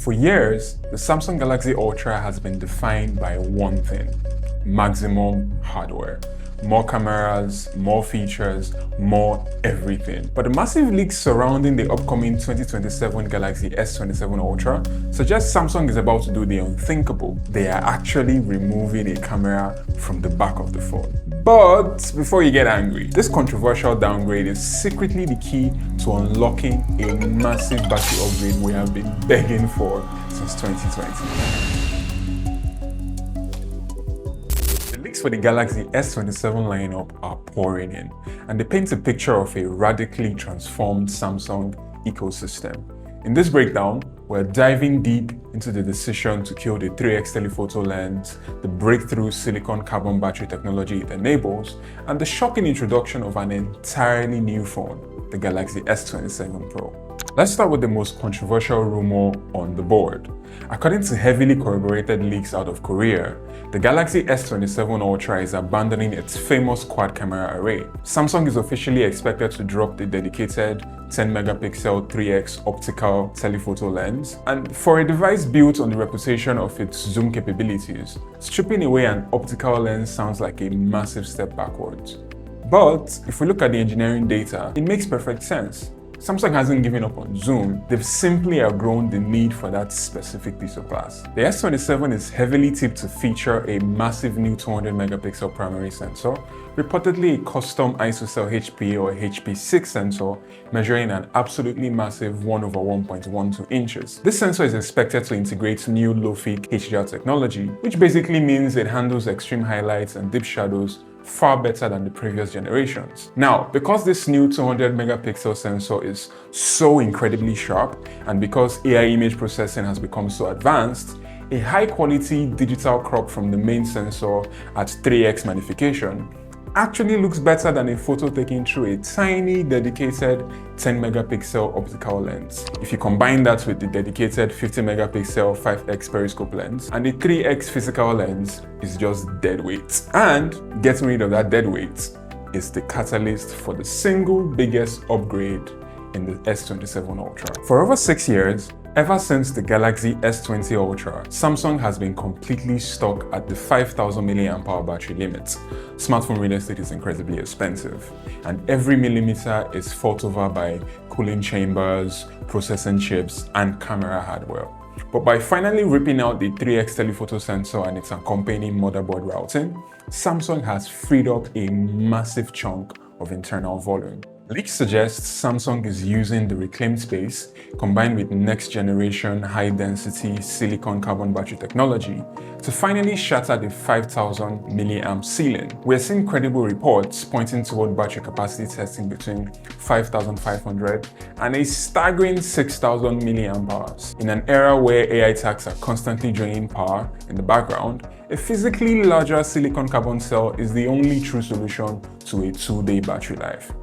For years, the Samsung Galaxy Ultra has been defined by one thing: maximum hardware. More cameras, more features, more everything. But the massive leaks surrounding the upcoming 2027 Galaxy S27 Ultra suggest Samsung is about to do the unthinkable. They are actually removing a camera from the back of the phone. But before you get angry, this controversial downgrade is secretly the key to unlocking a massive battery upgrade we have been begging for since 2020. For the Galaxy S27 lineup are pouring in, and they paint a picture of a radically transformed Samsung ecosystem. In this breakdown, we're diving deep into the decision to kill the 3x telephoto lens, the breakthrough silicon carbon battery technology it enables, and the shocking introduction of an entirely new phone, the Galaxy S27 Pro. Let's start with the most controversial rumor on the board. According to heavily corroborated leaks out of Korea, the Galaxy S27 Ultra is abandoning its famous quad camera array. Samsung is officially expected to drop the dedicated 10-megapixel 3x optical telephoto lens, and for a device built on the reputation of its zoom capabilities, stripping away an optical lens sounds like a massive step backwards. But if we look at the engineering data, it makes perfect sense. Samsung hasn't given up on zoom, they've simply outgrown the need for that specific piece of glass. The S27 is heavily tipped to feature a massive new 200-megapixel primary sensor, reportedly a custom ISOCELL HPA or HP6 sensor measuring an absolutely massive 1/1.12 inches. This sensor is expected to integrate new low-peak HDR technology, which basically means it handles extreme highlights and deep shadows far better than the previous generations. Now, because this new 200-megapixel sensor is so incredibly sharp, and because AI image processing has become so advanced, a high-quality digital crop from the main sensor at 3x magnification actually looks better than a photo taken through a tiny dedicated 10-megapixel optical lens. If you combine that with the dedicated 50-megapixel 5x periscope lens, and the 3x physical lens is just dead weight. And getting rid of that dead weight is the catalyst for the single biggest upgrade in the S27 Ultra. For over 6 years, ever since the Galaxy S20 Ultra, Samsung has been completely stuck at the 5000 mAh battery limit. Smartphone real estate is incredibly expensive, and every millimeter is fought over by cooling chambers, processing chips, and camera hardware. But by finally ripping out the 3x telephoto sensor and its accompanying motherboard routing, Samsung has freed up a massive chunk of internal volume. Leaks suggest Samsung is using the reclaimed space combined with next-generation high-density silicon carbon battery technology to finally shatter the 5000 mAh ceiling. We're seeing credible reports pointing toward battery capacity testing between 5500 and a staggering 6000 mAh. In an era where AI attacks are constantly draining power in the background, a physically larger silicon carbon cell is the only true solution to a 2-day battery life.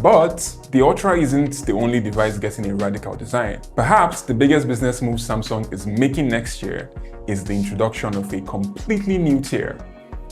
But the Ultra isn't the only device getting a radical design. Perhaps the biggest business move Samsung is making next year is the introduction of a completely new tier,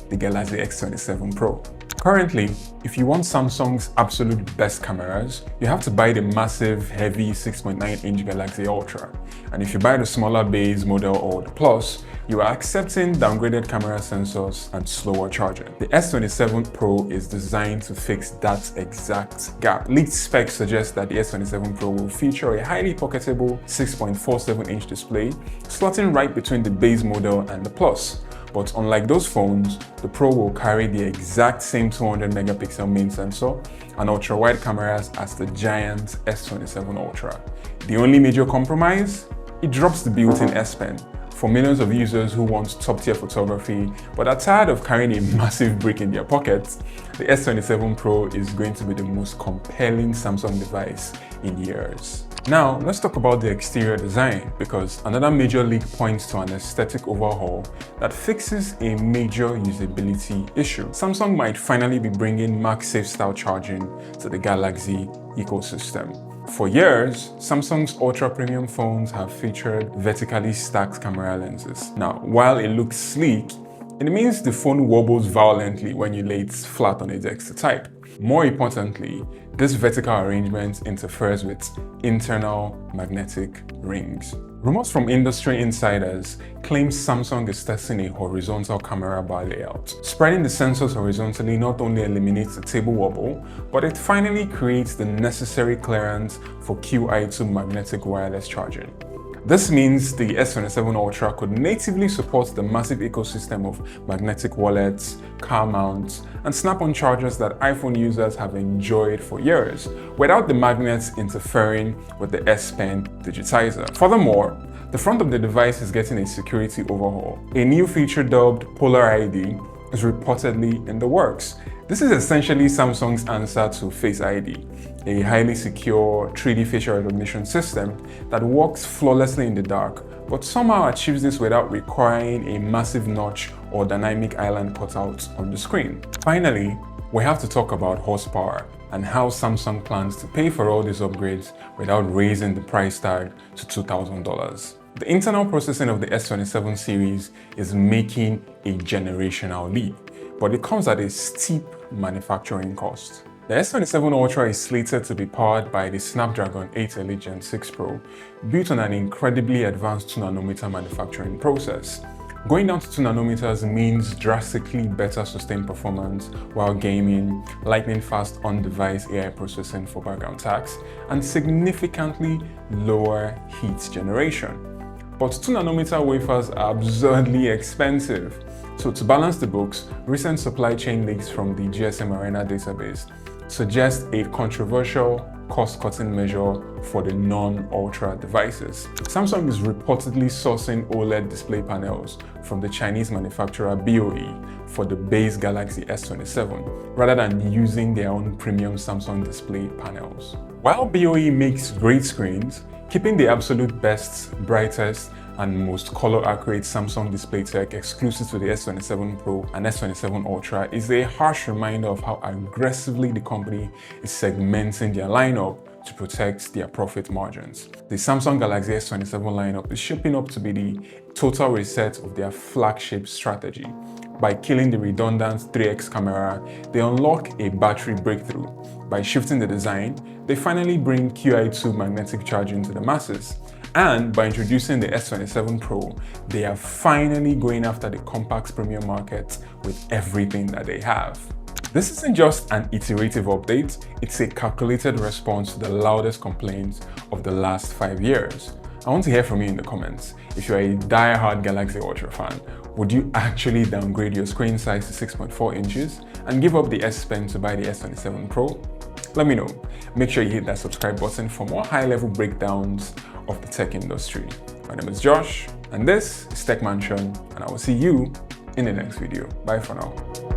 the Galaxy S27 Pro. Currently, if you want Samsung's absolute best cameras, you have to buy the massive, heavy 6.9-inch Galaxy Ultra. And if you buy the smaller base model or the Plus, you are accepting downgraded camera sensors and slower charging. The S27 Pro is designed to fix that exact gap. Leaked specs suggest that the S27 Pro will feature a highly pocketable 6.47-inch display, slotting right between the base model and the Plus. But unlike those phones, the Pro will carry the exact same 200-megapixel main sensor and ultra-wide cameras as the giant S27 Ultra. The only major compromise? It drops the built-in S Pen. For millions of users who want top-tier photography but are tired of carrying a massive brick in their pockets, the S27 Pro is going to be the most compelling Samsung device in years. Now, let's talk about the exterior design, because another major leak points to an aesthetic overhaul that fixes a major usability issue. Samsung might finally be bringing MagSafe style charging to the Galaxy ecosystem. For years, Samsung's ultra-premium phones have featured vertically stacked camera lenses. Now, while it looks sleek, it means the phone wobbles violently when you lay it flat on a desk to type. More importantly, this vertical arrangement interferes with internal magnetic rings. Rumors from industry insiders claim Samsung is testing a horizontal camera bar layout. Spreading the sensors horizontally not only eliminates the table wobble, but it finally creates the necessary clearance for Qi2 magnetic wireless charging. This means the S27 Ultra could natively support the massive ecosystem of magnetic wallets, car mounts, and snap-on chargers that iPhone users have enjoyed for years, without the magnets interfering with the S Pen digitizer. Furthermore, the front of the device is getting a security overhaul. A new feature dubbed Polar ID is reportedly in the works. This is essentially Samsung's answer to Face ID, a highly secure 3D facial recognition system that works flawlessly in the dark, but somehow achieves this without requiring a massive notch or dynamic island cutout on the screen. Finally, we have to talk about horsepower and how Samsung plans to pay for all these upgrades without raising the price tag to $2,000. The internal processing of the S27 series is making a generational leap, but it comes at a steep manufacturing cost. The S27 Ultra is slated to be powered by the Snapdragon 8 Elite Gen 6 Pro, built on an incredibly advanced 2nm manufacturing process. Going down to 2nm means drastically better sustained performance while gaming, lightning-fast on-device AI processing for background tasks, and significantly lower heat generation. But 2nm wafers are absurdly expensive. So to balance the books, recent supply chain leaks from the GSM Arena database suggest a controversial cost-cutting measure for the non-Ultra devices. Samsung is reportedly sourcing OLED display panels from the Chinese manufacturer BOE for the base Galaxy S27, rather than using their own premium Samsung display panels. While BOE makes great screens, keeping the absolute best, brightest, and most color-accurate Samsung display tech exclusive to the S27 Pro and S27 Ultra is a harsh reminder of how aggressively the company is segmenting their lineup to protect their profit margins. The Samsung Galaxy S27 lineup is shaping up to be the total reset of their flagship strategy. By killing the redundant 3x camera, they unlock a battery breakthrough. By shifting the design, they finally bring Qi2 magnetic charging to the masses. And by introducing the S27 Pro, they are finally going after the compact premium market with everything that they have. This isn't just an iterative update, it's a calculated response to the loudest complaints of the last 5 years. I want to hear from you in the comments. If you're a die-hard Galaxy Ultra fan, would you actually downgrade your screen size to 6.4 inches and give up the S Pen to buy the S27 Pro? Let me know. Make sure you hit that subscribe button for more high-level breakdowns of the tech industry. My name is Josh, and this is Tech Mansion, and I will see you in the next video. Bye for now.